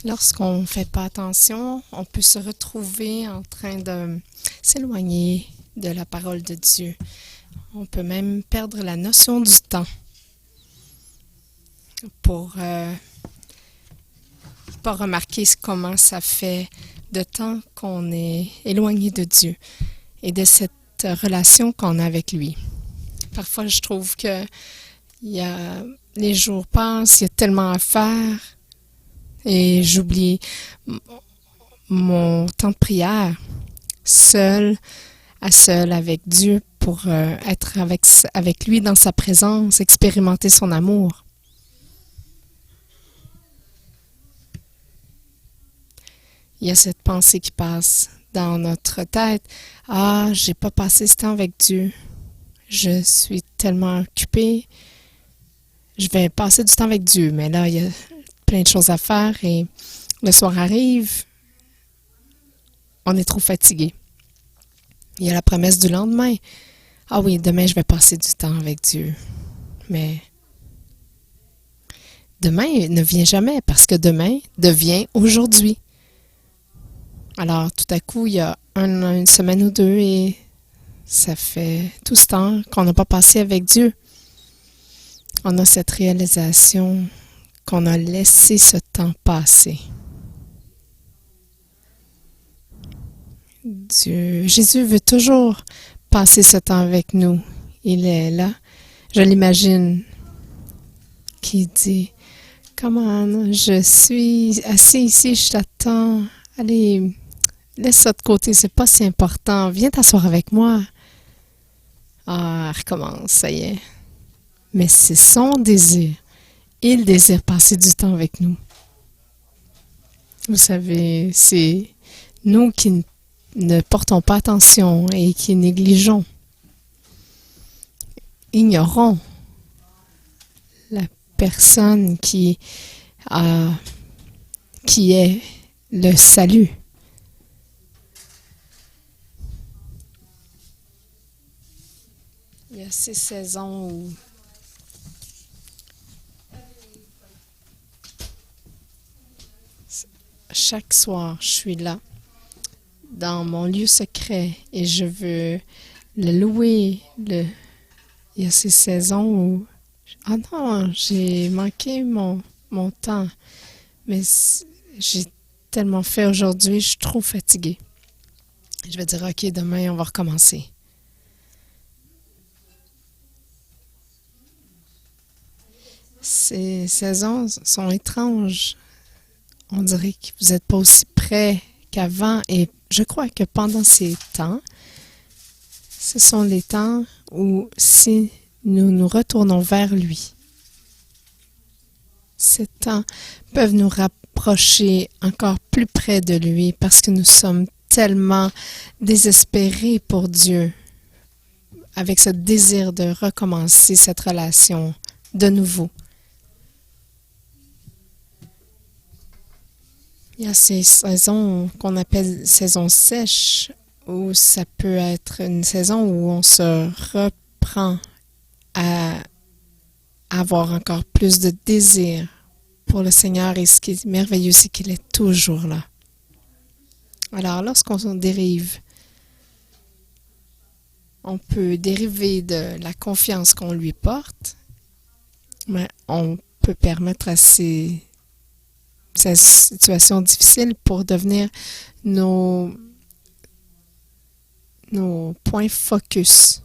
Lorsqu'on ne fait pas attention, on peut se retrouver en train de s'éloigner de la parole de Dieu. On peut même perdre la notion du temps pour pas remarquer comment ça fait de temps qu'on est éloigné de Dieu et de cette relation qu'on a avec lui. Parfois, je trouve que les jours passent, il y a tellement à faire et j'oublie mon temps de prière seul à seul avec Dieu pour être avec lui dans sa présence, expérimenter son amour. Il y a cette pensée qui passe dans notre tête. Ah, j'ai pas passé ce temps avec Dieu. Je suis tellement occupée. Je vais passer du temps avec Dieu, mais là, il y a plein de choses à faire et le soir arrive, on est trop fatigué. Il y a la promesse du lendemain. Ah oui, demain, je vais passer du temps avec Dieu. Mais demain ne vient jamais parce que demain devient aujourd'hui. Alors, tout à coup, il y a une semaine ou deux et ça fait tout ce temps qu'on n'a pas passé avec Dieu. On a cette réalisation qu'on a laissé ce temps passer. Jésus veut toujours passer ce temps avec nous. Il est là. Je l'imagine qui dit « Come on, je suis assis ici, je t'attends. Allez, laisse ça de côté, c'est pas si important. Viens t'asseoir avec moi. » Ah, elle recommence, ça y est. Mais c'est son désir. Il désire passer du temps avec nous. Vous savez, c'est nous qui ne portons pas attention et qui négligeons, ignorons la personne qui est le salut. Il y a ces saisons où chaque soir, je suis là, dans mon lieu secret, et je veux le louer. Il y a ces saisons où ah non, j'ai manqué mon temps, mais j'ai tellement fait aujourd'hui, je suis trop fatiguée. Je vais dire, OK, demain, on va recommencer. Ces saisons sont étranges. On dirait que vous n'êtes pas aussi près qu'avant. Et je crois que pendant ces temps, ce sont les temps où si nous nous retournons vers lui, ces temps peuvent nous rapprocher encore plus près de lui parce que nous sommes tellement désespérés pour Dieu, avec ce désir de recommencer cette relation de nouveau. Il y a ces saisons qu'on appelle saisons sèches, où ça peut être une saison où on se reprend à avoir encore plus de désir pour le Seigneur. Et ce qui est merveilleux, c'est qu'il est toujours là. Alors, lorsqu'on dérive, on peut dériver de la confiance qu'on lui porte, mais on peut permettre à ces situations difficiles pour devenir nos points focus.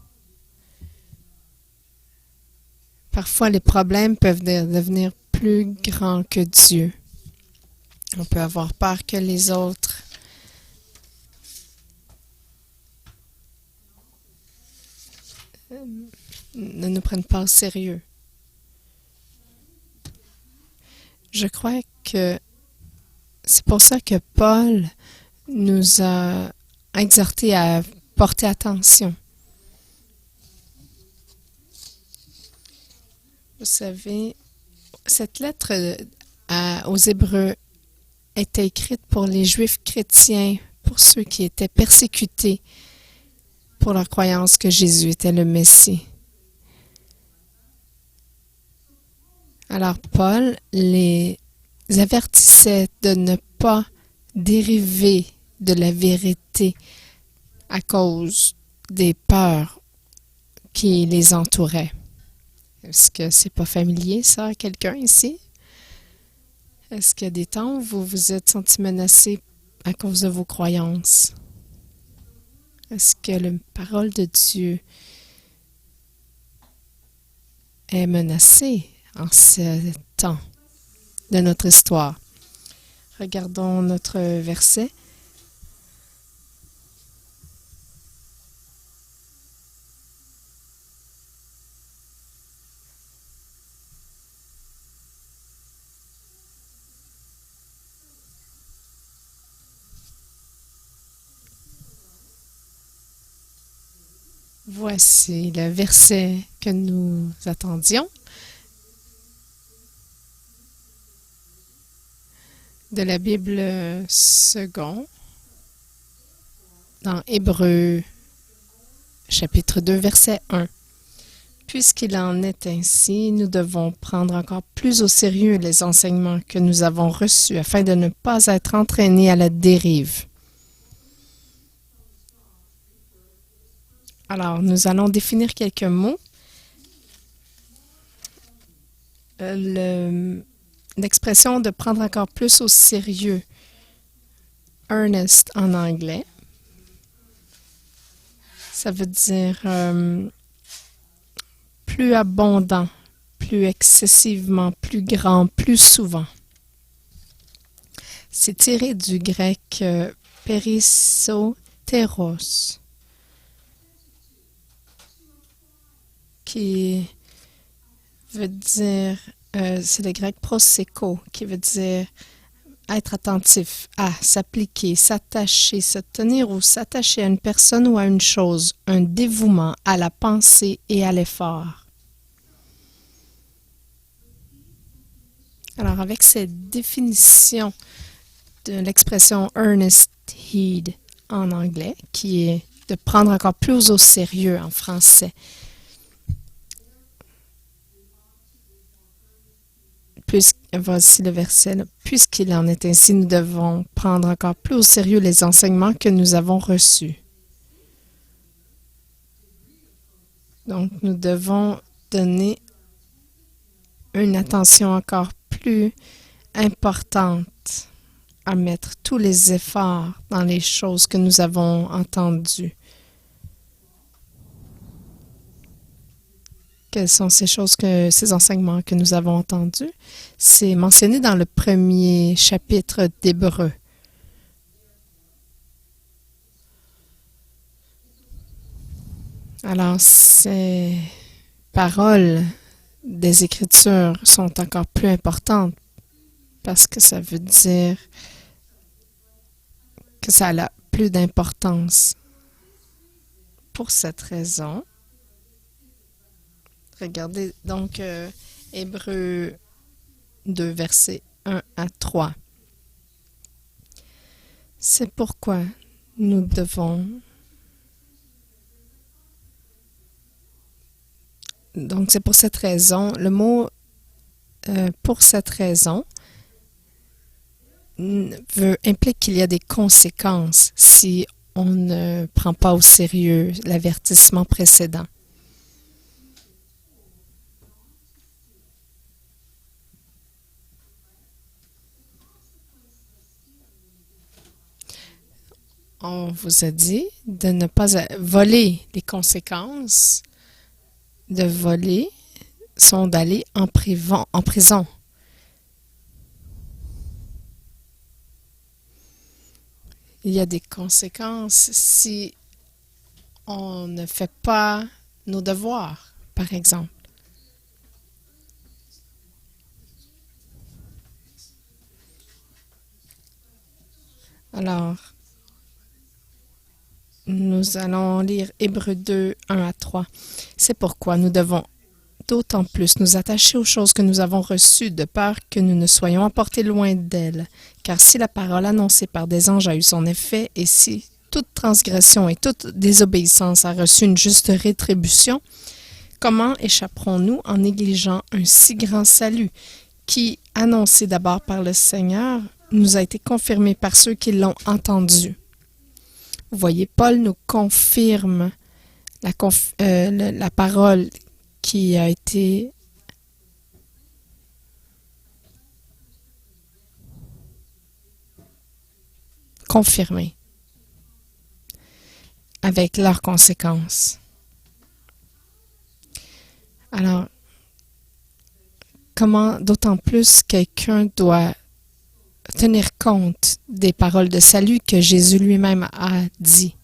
Parfois, les problèmes peuvent devenir plus grands que Dieu. On peut avoir peur que les autres ne nous prennent pas au sérieux. Je crois que c'est pour ça que Paul nous a exhortés à porter attention. Vous savez, cette lettre aux Hébreux était écrite pour les Juifs chrétiens, pour ceux qui étaient persécutés pour leur croyance que Jésus était le Messie. Alors Paul les avertissait de ne pas dériver de la vérité à cause des peurs qui les entouraient. Est-ce que c'est pas familier, ça, à quelqu'un ici? Est-ce qu'il y a des temps où vous vous êtes senti menacé à cause de vos croyances? Est-ce que la parole de Dieu est menacée en ce temps de notre histoire? Regardons notre verset. Voici le verset que nous attendions de la Bible second dans Hébreux chapitre 2 verset 1. Puisqu'il en est ainsi, nous devons prendre encore plus au sérieux les enseignements que nous avons reçus afin de ne pas être entraînés à la dérive. Alors, nous allons définir quelques mots. L'expression de prendre encore plus au sérieux, earnest en anglais, ça veut dire plus abondant, plus excessivement, plus grand, plus souvent. C'est tiré du grec périssotéros, qui veut dire, c'est le grec proseko, qui veut dire être attentif à, s'appliquer, s'attacher, se tenir ou s'attacher à une personne ou à une chose, un dévouement à la pensée et à l'effort. Alors, avec cette définition de l'expression earnest heed en anglais, qui est de prendre encore plus au sérieux en français, voici le verset, puisqu'il en est ainsi, nous devons prendre encore plus au sérieux les enseignements que nous avons reçus. Donc, nous devons donner une attention encore plus importante à mettre tous les efforts dans les choses que nous avons entendues. Quelles sont ces enseignements que nous avons entendus? C'est mentionné dans le premier chapitre d'Hébreux. Alors, ces paroles des Écritures sont encore plus importantes parce que ça veut dire que ça a plus d'importance. Pour cette raison, regardez donc Hébreux 2, versets 1 à 3. C'est pourquoi nous devons... Donc, c'est pour cette raison, le mot « pour cette raison » implique qu'il y a des conséquences si on ne prend pas au sérieux l'avertissement précédent. On vous a dit de ne pas voler. Les conséquences de voler sont d'aller en prison. Il y a des conséquences si on ne fait pas nos devoirs, par exemple. Alors, nous allons lire Hébreux 2, 1 à 3. C'est pourquoi nous devons d'autant plus nous attacher aux choses que nous avons reçues, de peur que nous ne soyons emportés loin d'elles. Car si la parole annoncée par des anges a eu son effet, et si toute transgression et toute désobéissance a reçu une juste rétribution, comment échapperons-nous en négligeant un si grand salut qui, annoncé d'abord par le Seigneur, nous a été confirmé par ceux qui l'ont entendu. Vous voyez, Paul nous confirme la parole qui a été confirmée avec leurs conséquences. Alors, comment d'autant plus quelqu'un doit tenir compte des paroles de salut que Jésus lui-même a dit.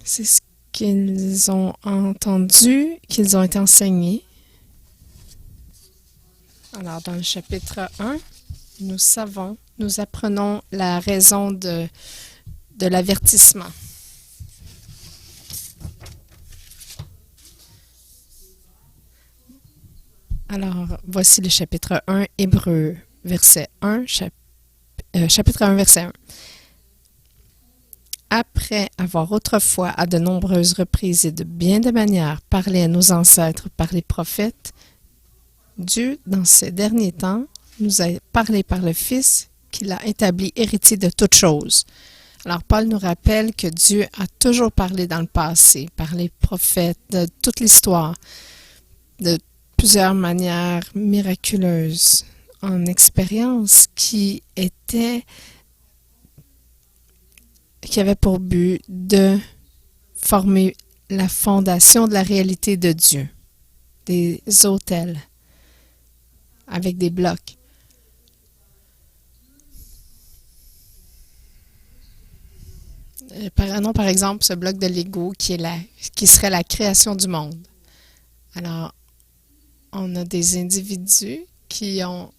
C'est ce qu'ils ont entendu, qu'ils ont été enseignés. Alors, dans le chapitre 1, nous apprenons la raison de l'avertissement. Alors, voici le chapitre 1, Hébreux, verset 1, chapitre 1, verset 1. Après avoir autrefois, à de nombreuses reprises et de bien des manières, parlé à nos ancêtres par les prophètes, Dieu, dans ces derniers temps, nous a parlé par le Fils qu'il a établi héritier de toutes choses. Alors, Paul nous rappelle que Dieu a toujours parlé dans le passé, par les prophètes, de toute l'histoire, de plusieurs manières miraculeuses, en expérience qui avait pour but de former la fondation de la réalité de Dieu, des autels avec des blocs. Prenons par exemple ce bloc de Lego qui serait la création du monde. Alors, on a des individus qui ont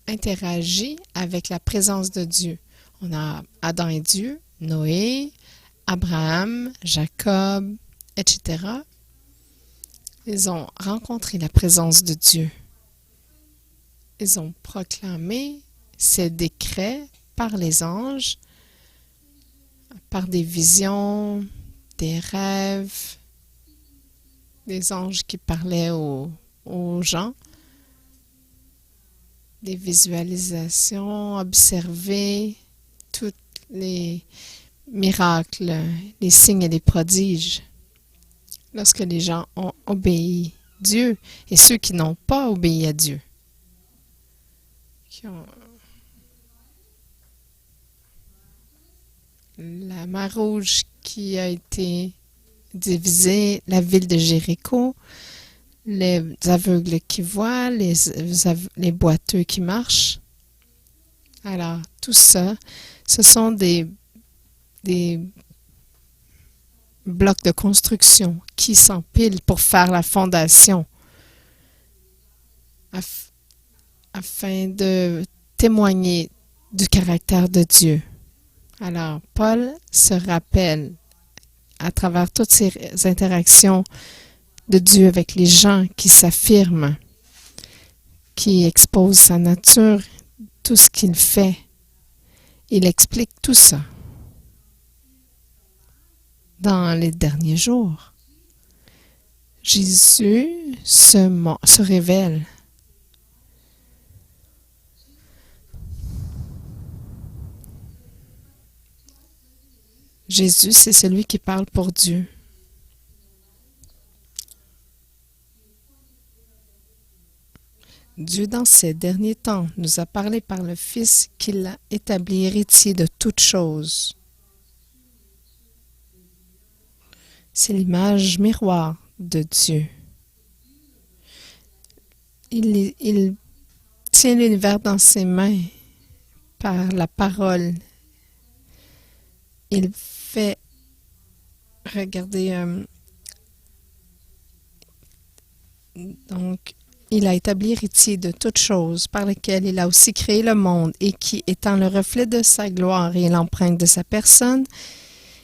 interagi avec la présence de Dieu. On a Adam et Dieu, Noé, Abraham, Jacob, etc. Ils ont rencontré la présence de Dieu. Ils ont proclamé ces décrets par les anges, par des visions, des rêves, des anges qui parlaient aux gens, des visualisations, observer tous les miracles, les signes et les prodiges. Lorsque les gens ont obéi à Dieu et ceux qui n'ont pas obéi à Dieu, qui ont la mer Rouge qui a été divisée, la ville de Jéricho, les aveugles qui voient, les boiteux qui marchent. Alors, tout ça, ce sont des blocs de construction qui s'empilent pour faire la fondation afin de témoigner du caractère de Dieu. Alors, Paul se rappelle à travers toutes ces interactions de Dieu avec les gens qui s'affirment, qui exposent sa nature, tout ce qu'il fait. Il explique tout ça dans les derniers jours. Jésus se révèle. Jésus, c'est celui qui parle pour Dieu. Dieu, dans ces derniers temps, nous a parlé par le Fils qu'il a établi héritier de toutes choses. C'est l'image miroir de Dieu. Il tient l'univers dans ses mains par la parole. Il fait, regardez, donc, il a établi héritier de toutes choses, par lesquelles il a aussi créé le monde, et qui, étant le reflet de sa gloire et l'empreinte de sa personne,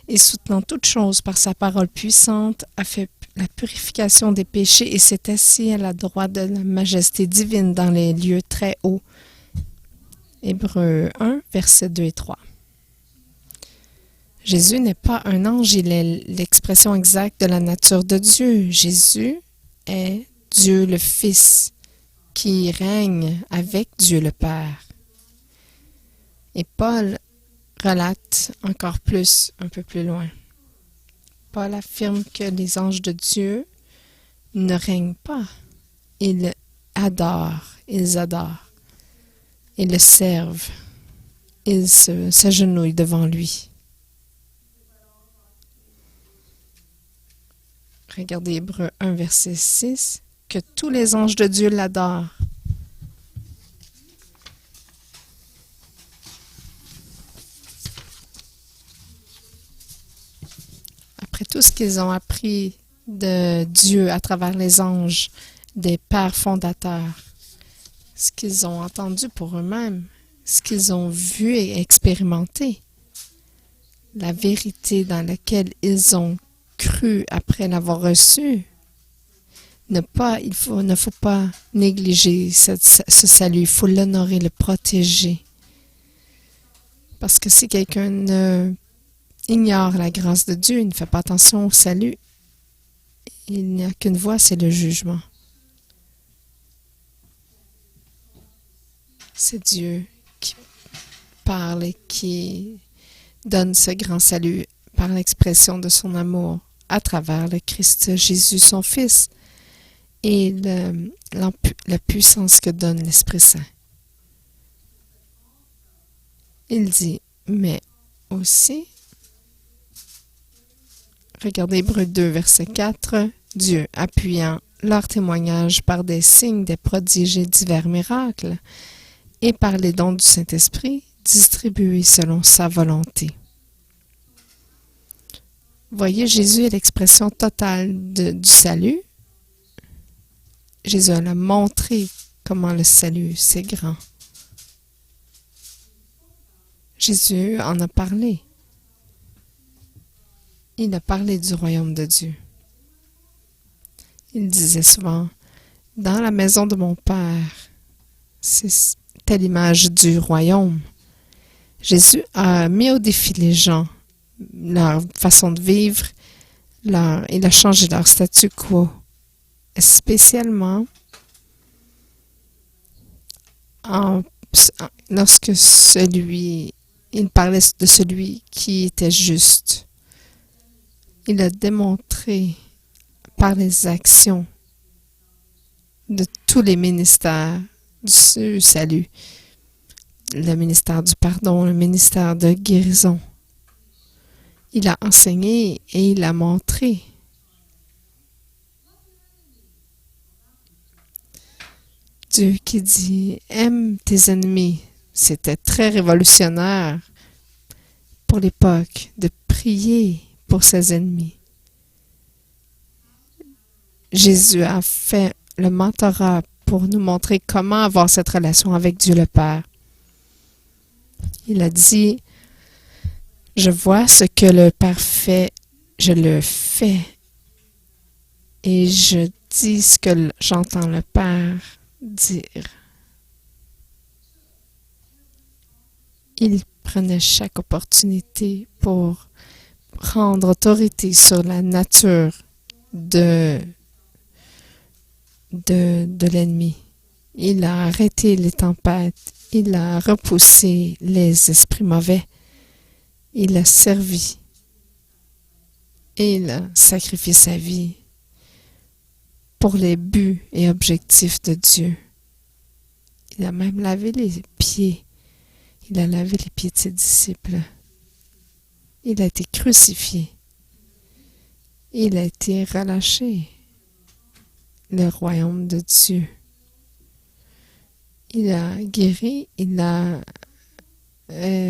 et soutenant toutes choses par sa parole puissante, a fait la purification des péchés et s'est assis à la droite de la majesté divine dans les lieux très hauts. Hébreux 1, versets 2 et 3. Jésus n'est pas un ange, il est l'expression exacte de la nature de Dieu. Jésus est Dieu le Fils qui règne avec Dieu le Père. Et Paul relate encore plus, un peu plus loin. Paul affirme que les anges de Dieu ne règnent pas. Ils adorent, ils le servent, ils s'agenouillent devant lui. Regardez Hébreux 1, verset 6, que tous les anges de Dieu l'adorent. Après tout ce qu'ils ont appris de Dieu à travers les anges, des pères fondateurs, ce qu'ils ont entendu pour eux-mêmes, ce qu'ils ont vu et expérimenté, la vérité dans laquelle ils ont cru après l'avoir reçu. Ne faut pas négliger ce salut, il faut l'honorer, le protéger. Parce que si quelqu'un ignore la grâce de Dieu, il ne fait pas attention au salut, il n'y a qu'une voie, c'est le jugement. C'est Dieu qui parle et qui donne ce grand salut par l'expression de son amour à travers le Christ Jésus, son Fils, et la puissance que donne l'Esprit Saint. Il dit, mais aussi, regardez Hébreux 2, verset 4, Dieu appuyant leur témoignage par des signes, des prodiges et divers miracles, et par les dons du Saint-Esprit, distribués selon sa volonté. Voyez, Jésus est l'expression totale du salut. Jésus a montré comment le salut, c'est grand. Jésus en a parlé. Il a parlé du royaume de Dieu. Il disait souvent, dans la maison de mon Père, c'est telle image du royaume. Jésus a mis au défi les gens, leur façon de vivre, il a changé leur statu quo, spécialement lorsque il parlait de celui qui était juste. Il a démontré par les actions de tous les ministères du salut, le ministère du pardon, le ministère de guérison. Il a enseigné et il a montré. Dieu qui dit « Aime tes ennemis », c'était très révolutionnaire pour l'époque de prier pour ses ennemis. Jésus a fait le mentorat pour nous montrer comment avoir cette relation avec Dieu le Père. Il a dit « Je vois ce que le Père fait, je le fais, et je dis ce que j'entends le Père dire. » Il prenait chaque opportunité pour prendre autorité sur la nature de l'ennemi. Il a arrêté les tempêtes, il a repoussé les esprits mauvais, il a servi et il a sacrifié sa vie pour les buts et objectifs de Dieu. Il a même lavé les pieds. Il a lavé les pieds de ses disciples. Il a été crucifié. Il a été relâché. Le royaume de Dieu. Il a guéri, il a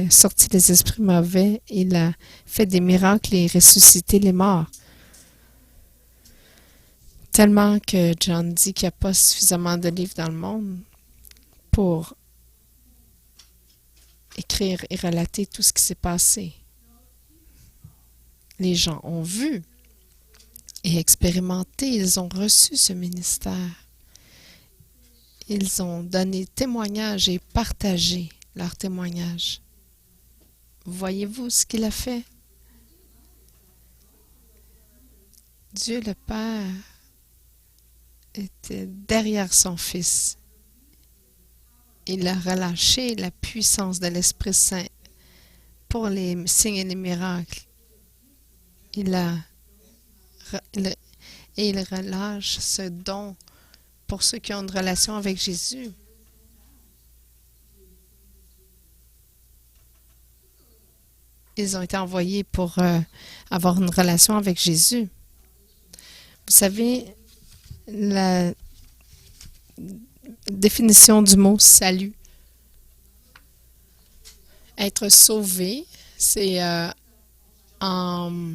sorti les esprits mauvais, il a fait des miracles et ressuscité les morts. Tellement que John dit qu'il n'y a pas suffisamment de livres dans le monde pour écrire et relater tout ce qui s'est passé. Les gens ont vu et expérimenté, ils ont reçu ce ministère. Ils ont donné témoignage et partagé leur témoignage. Voyez-vous ce qu'il a fait? Dieu le Père était derrière son Fils. Il a relâché la puissance de l'Esprit Saint pour les signes et les miracles. Il relâche ce don pour ceux qui ont une relation avec Jésus. Ils ont été envoyés pour avoir une relation avec Jésus. Vous savez, la définition du mot salut. Être sauvé, c'est en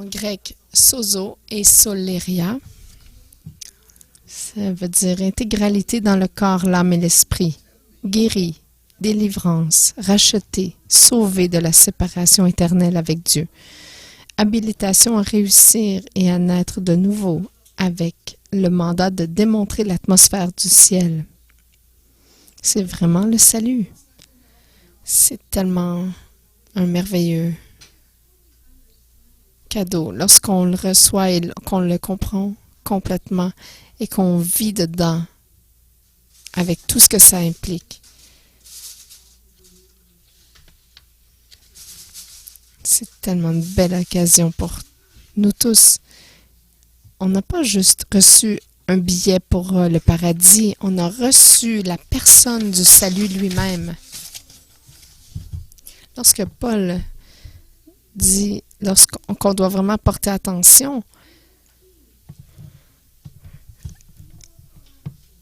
grec sozo et soleria. Ça veut dire intégralité dans le corps, l'âme et l'esprit. Guéri, délivrance, racheté, sauvé de la séparation éternelle avec Dieu. Habilitation à réussir et à naître de nouveau avec le mandat de démontrer l'atmosphère du ciel. C'est vraiment le salut. C'est tellement un merveilleux cadeau lorsqu'on le reçoit et qu'on le comprend complètement et qu'on vit dedans avec tout ce que ça implique. C'est tellement une belle occasion pour nous tous. On n'a pas juste reçu un billet pour le paradis, on a reçu la personne du salut lui-même. Lorsque Paul dit qu'on doit vraiment porter attention,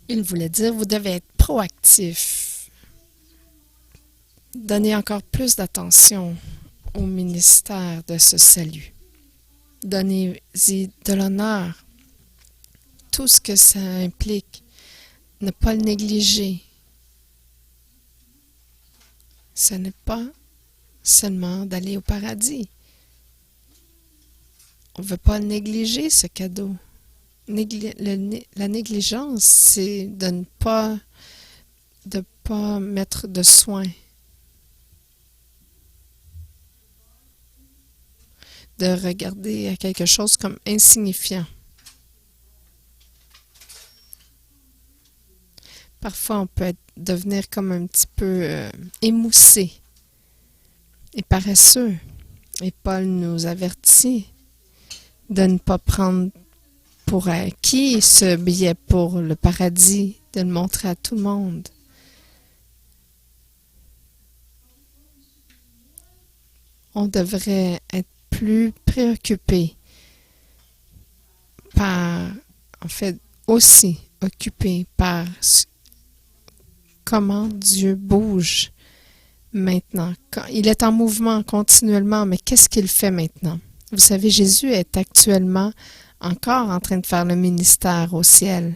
il voulait dire vous devez être proactif, donner encore plus d'attention au ministère de ce salut. Donnez-y de l'honneur, tout ce que ça implique, ne pas le négliger. Ce n'est pas seulement d'aller au paradis. On ne veut pas le négliger, ce cadeau. La négligence, c'est de ne pas mettre de soin. De regarder à quelque chose comme insignifiant. Parfois, on peut devenir comme un petit peu émoussé et paresseux. Et Paul nous avertit de ne pas prendre pour acquis ce billet pour le paradis, de le montrer à tout le monde. On devrait être plus préoccupé par, en fait, aussi occupé par comment Dieu bouge maintenant. Il est en mouvement continuellement, mais qu'est-ce qu'il fait maintenant? Vous savez, Jésus est actuellement encore en train de faire le ministère au ciel.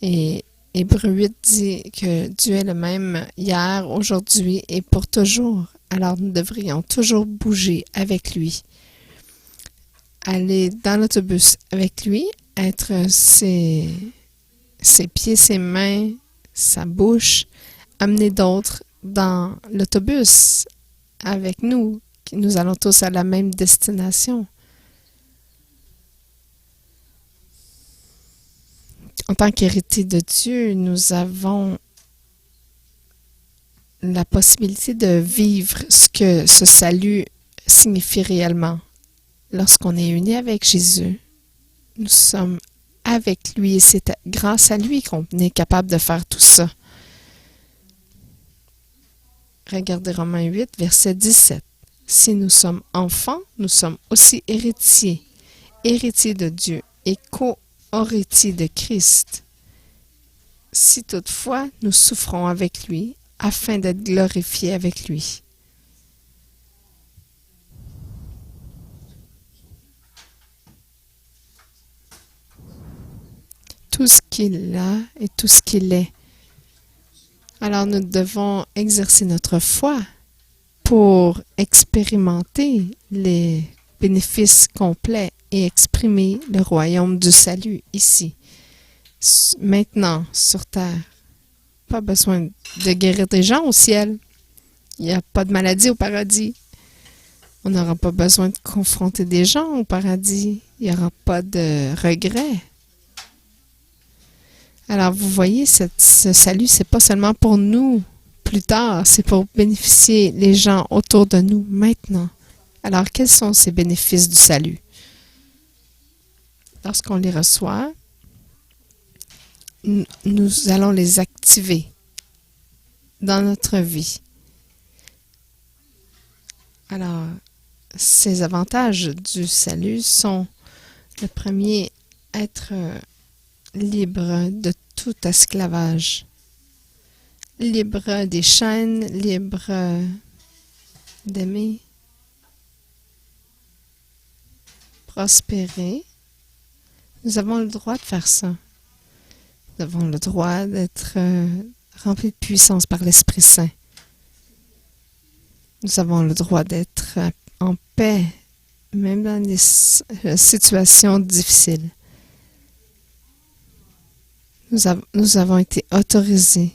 Et Hébreux 8 dit que Dieu est le même hier, aujourd'hui et pour toujours. Alors nous devrions toujours bouger avec lui. Aller dans l'autobus avec lui, être ses pieds, ses mains, sa bouche, amener d'autres dans l'autobus avec nous. Nous allons tous à la même destination. En tant qu'héritiers de Dieu, nous avons la possibilité de vivre ce que ce salut signifie réellement. Lorsqu'on est unis avec Jésus, nous sommes avec lui et c'est grâce à lui qu'on est capable de faire tout ça. Regardez Romains 8, verset 17. Si nous sommes enfants, nous sommes aussi héritiers, héritiers de Dieu et co-héritiers de Christ. Si toutefois nous souffrons avec lui, afin d'être glorifiés avec lui. Tout ce qu'il a et tout ce qu'il est. Alors nous devons exercer notre foi pour expérimenter les bénéfices complets et exprimer le royaume du salut ici, maintenant, sur terre. Pas besoin de guérir des gens au ciel. Il n'y a pas de maladie au paradis. On n'aura pas besoin de confronter des gens au paradis. Il n'y aura pas de regret. Alors, vous voyez, ce salut, c'est pas seulement pour nous plus tard, c'est pour bénéficier les gens autour de nous maintenant. Alors, quels sont ces bénéfices du salut? Lorsqu'on les reçoit, nous allons les activer dans notre vie. Alors, ces avantages du salut sont, le premier, être libre de tout esclavage, libre des chaînes, libre d'aimer, prospérer. Nous avons le droit de faire ça. Nous avons le droit d'être remplis de puissance par l'Esprit Saint. Nous avons le droit d'être en paix, même dans des situations difficiles. Nous avons été autorisés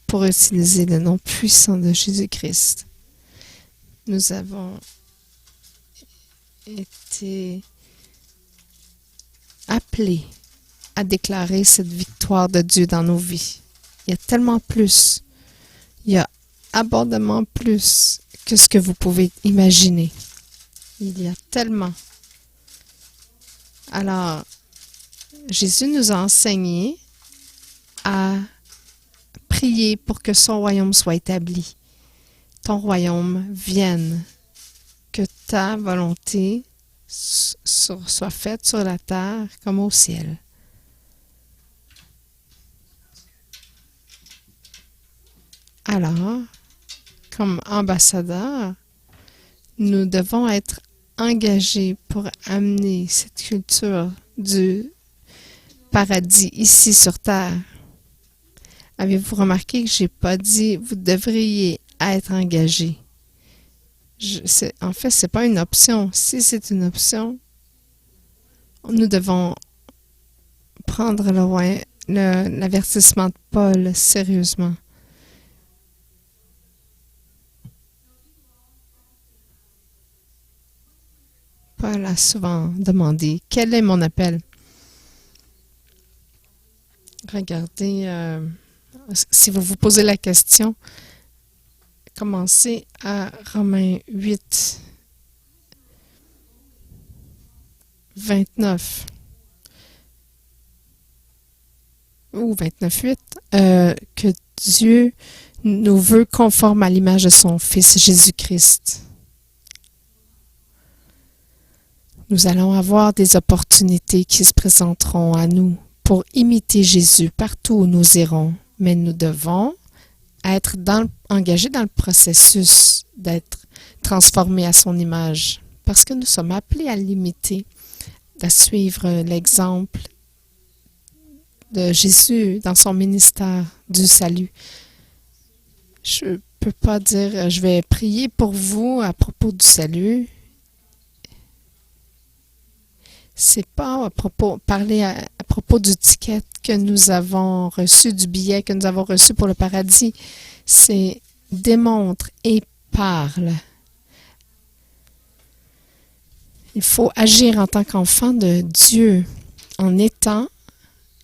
pour utiliser le nom puissant de Jésus-Christ. Nous avons été appelés à déclarer cette victoire de Dieu dans nos vies. Il y a tellement plus. Il y a abondamment plus que ce que vous pouvez imaginer. Il y a tellement. Alors, Jésus nous a enseigné à prier pour que son royaume soit établi. Ton royaume vienne. Que ta volonté soit faite sur la terre comme au ciel. Alors, comme ambassadeurs, nous devons être engagés pour amener cette culture du paradis ici sur terre. Avez-vous remarqué que je n'ai pas dit vous devriez être engagés? En fait, ce n'est pas une option. Si c'est une option, nous devons prendre l'avertissement de Paul sérieusement. Paul a souvent demandé, quel est mon appel? Regardez, si vous vous posez la question, commencez à Romains 8, 29 ou 29, 8, que Dieu nous veut conformes à l'image de son Fils Jésus-Christ. Nous allons avoir des opportunités qui se présenteront à nous pour imiter Jésus partout où nous irons, mais nous devons être engagés dans le processus d'être transformés à son image, parce que nous sommes appelés à l'imiter, à suivre l'exemple de Jésus dans son ministère du salut. Je ne peux pas dire, je vais prier pour vous à propos du salut. C'est pas parler à propos du ticket que nous avons reçu, du billet que nous avons reçu pour le paradis. C'est démontre et parle. Il faut agir en tant qu'enfant de Dieu, en étant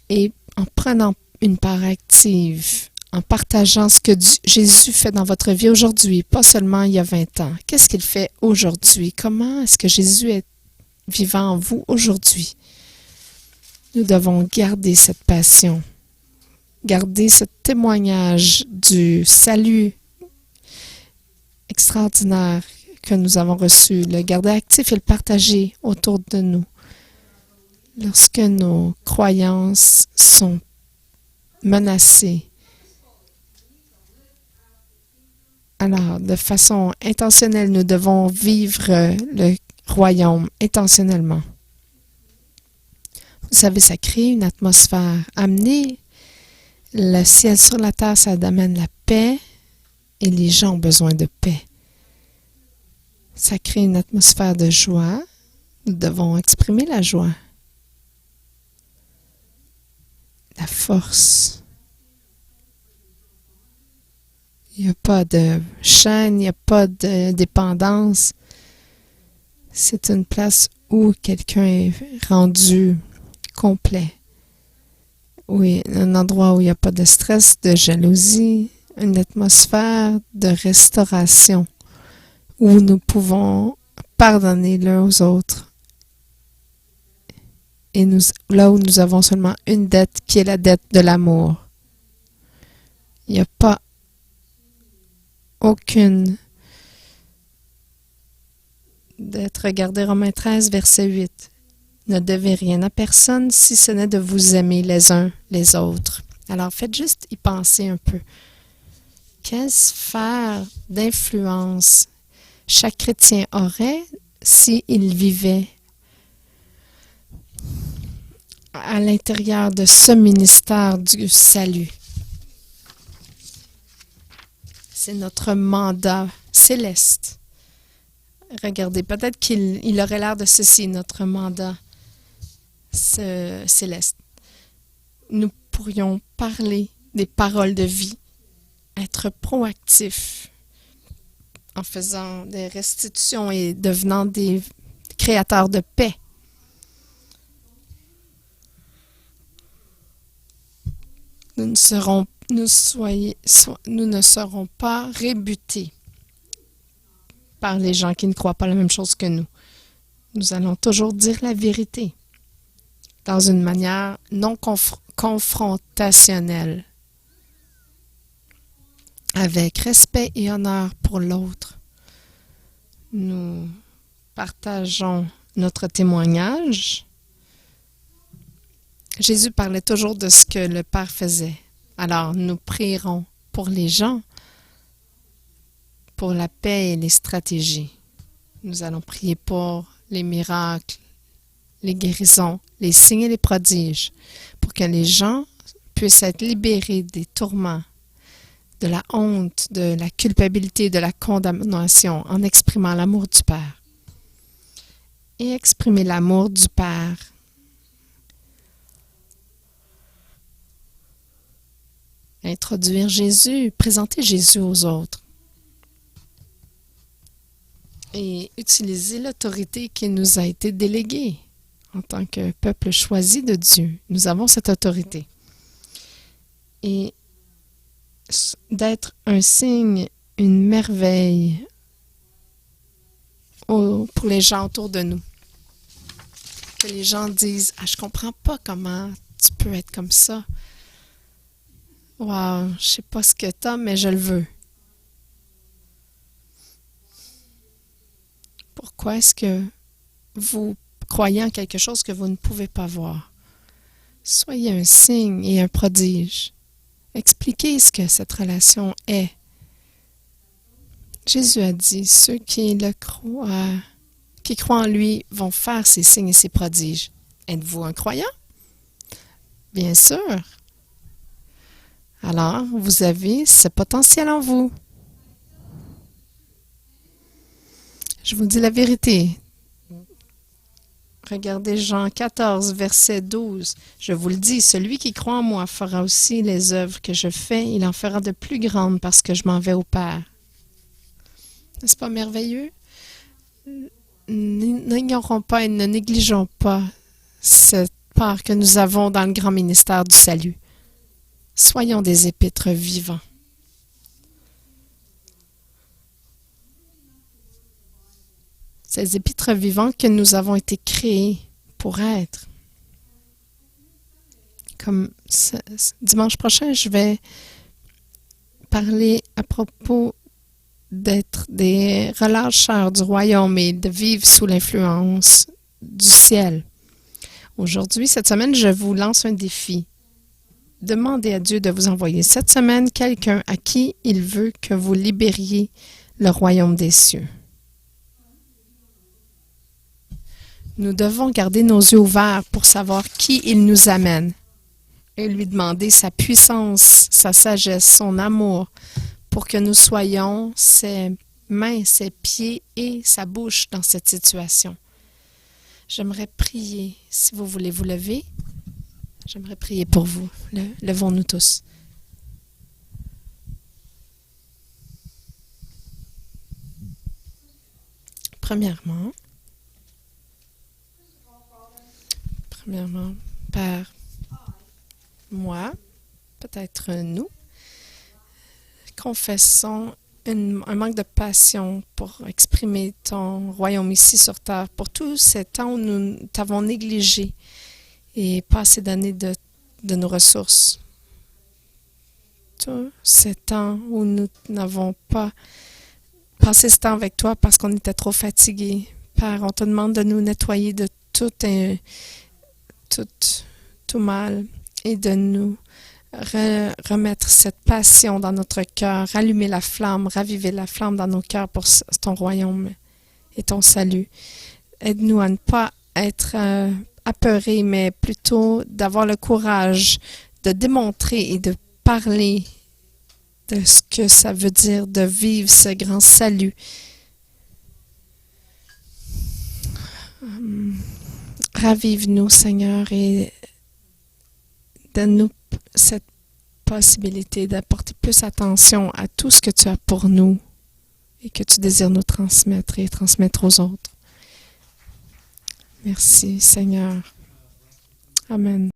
et en prenant une part active, en partageant ce que Jésus fait dans votre vie aujourd'hui, pas seulement il y a 20 ans. Qu'est-ce qu'il fait aujourd'hui? Comment est-ce que Jésus est vivant en vous aujourd'hui? Nous devons garder cette passion, garder ce témoignage du salut extraordinaire que nous avons reçu, le garder actif et le partager autour de nous. Lorsque nos croyances sont menacées, alors de façon intentionnelle, nous devons vivre le royaume intentionnellement. Vous savez, ça crée une atmosphère. Amener le ciel sur la terre, ça amène la paix et les gens ont besoin de paix. Ça crée une atmosphère de joie. Nous devons exprimer la joie, la force. Il n'y a pas de chaîne, il n'y a pas de dépendance. C'est une place où quelqu'un est rendu complet. Oui, un endroit où il n'y a pas de stress, de jalousie, une atmosphère de restauration, où nous pouvons pardonner l'un aux autres. Et là où nous avons seulement une dette, qui est la dette de l'amour. Il n'y a pas aucune dette. Regardez Romains 13, verset 8. Ne devez rien à personne si ce n'est de vous aimer les uns les autres. Alors faites juste y penser un peu. Quelle sphère d'influence chaque chrétien aurait s'il vivait à l'intérieur de ce ministère du salut? C'est notre mandat céleste. Regardez, peut-être qu'il aurait l'air de ceci, notre mandat céleste. Nous pourrions parler des paroles de vie, être proactifs en faisant des restitutions et devenant des créateurs de paix. Nous ne serons pas rébutés par les gens qui ne croient pas la même chose que nous. Nous allons toujours dire la vérité dans une manière non confrontationnelle, avec respect et honneur pour l'autre. Nous partageons notre témoignage. Jésus parlait toujours de ce que le Père faisait. Alors, nous prierons pour les gens, pour la paix et les stratégies. Nous allons prier pour les miracles, les guérisons, les signes et les prodiges, pour que les gens puissent être libérés des tourments, de la honte, de la culpabilité, de la condamnation, en exprimant l'amour du Père. Et exprimer l'amour du Père. Introduire Jésus, présenter Jésus aux autres. Et utiliser l'autorité qui nous a été déléguée en tant que peuple choisi de Dieu. Nous avons cette autorité. Et d'être un signe, une merveille pour les gens autour de nous. Que les gens disent « Ah, je comprends pas comment tu peux être comme ça. Wow, je sais pas ce que t'as, mais je le veux. » Pourquoi est-ce que vous croyez en quelque chose que vous ne pouvez pas voir? Soyez un signe et un prodige. Expliquez ce que cette relation est. Jésus a dit, ceux qui croient en lui vont faire ces signes et ces prodiges. Êtes-vous un croyant? Bien sûr. Alors, vous avez ce potentiel en vous. Je vous dis la vérité. Regardez Jean 14, verset 12. Je vous le dis, celui qui croit en moi fera aussi les œuvres que je fais. Il en fera de plus grandes parce que je m'en vais au Père. N'est-ce pas merveilleux? N'ignorons pas et ne négligeons pas cette part que nous avons dans le grand ministère du salut. Soyons des épîtres vivants. Ces épîtres vivants que nous avons été créés pour être. Comme dimanche prochain, je vais parler à propos d'être des relâcheurs du royaume et de vivre sous l'influence du ciel. Aujourd'hui, cette semaine, je vous lance un défi. Demandez à Dieu de vous envoyer cette semaine quelqu'un à qui il veut que vous libériez le royaume des cieux. Nous devons garder nos yeux ouverts pour savoir qui il nous amène et lui demander sa puissance, sa sagesse, son amour pour que nous soyons ses mains, ses pieds et sa bouche dans cette situation. J'aimerais prier, si vous voulez vous lever, j'aimerais prier pour vous. Levons-nous tous. Premièrement, Premièrement, Père, moi, peut-être nous, confessons un manque de passion pour exprimer ton royaume ici sur terre, pour tout ce temps où nous t'avons négligé et pas assez donné de nos ressources. Tout ce temps où nous n'avons pas passé ce temps avec toi parce qu'on était trop fatigués. Père, on te demande de nous nettoyer de tout mal et de nous remettre cette passion dans notre cœur, rallumer la flamme, raviver la flamme dans nos cœurs pour ton royaume et ton salut. Aide-nous à ne pas être apeurés, mais plutôt d'avoir le courage de démontrer et de parler de ce que ça veut dire de vivre ce grand salut. Ravive-nous, Seigneur, et donne-nous cette possibilité d'apporter plus attention à tout ce que tu as pour nous et que tu désires nous transmettre et transmettre aux autres. Merci, Seigneur. Amen.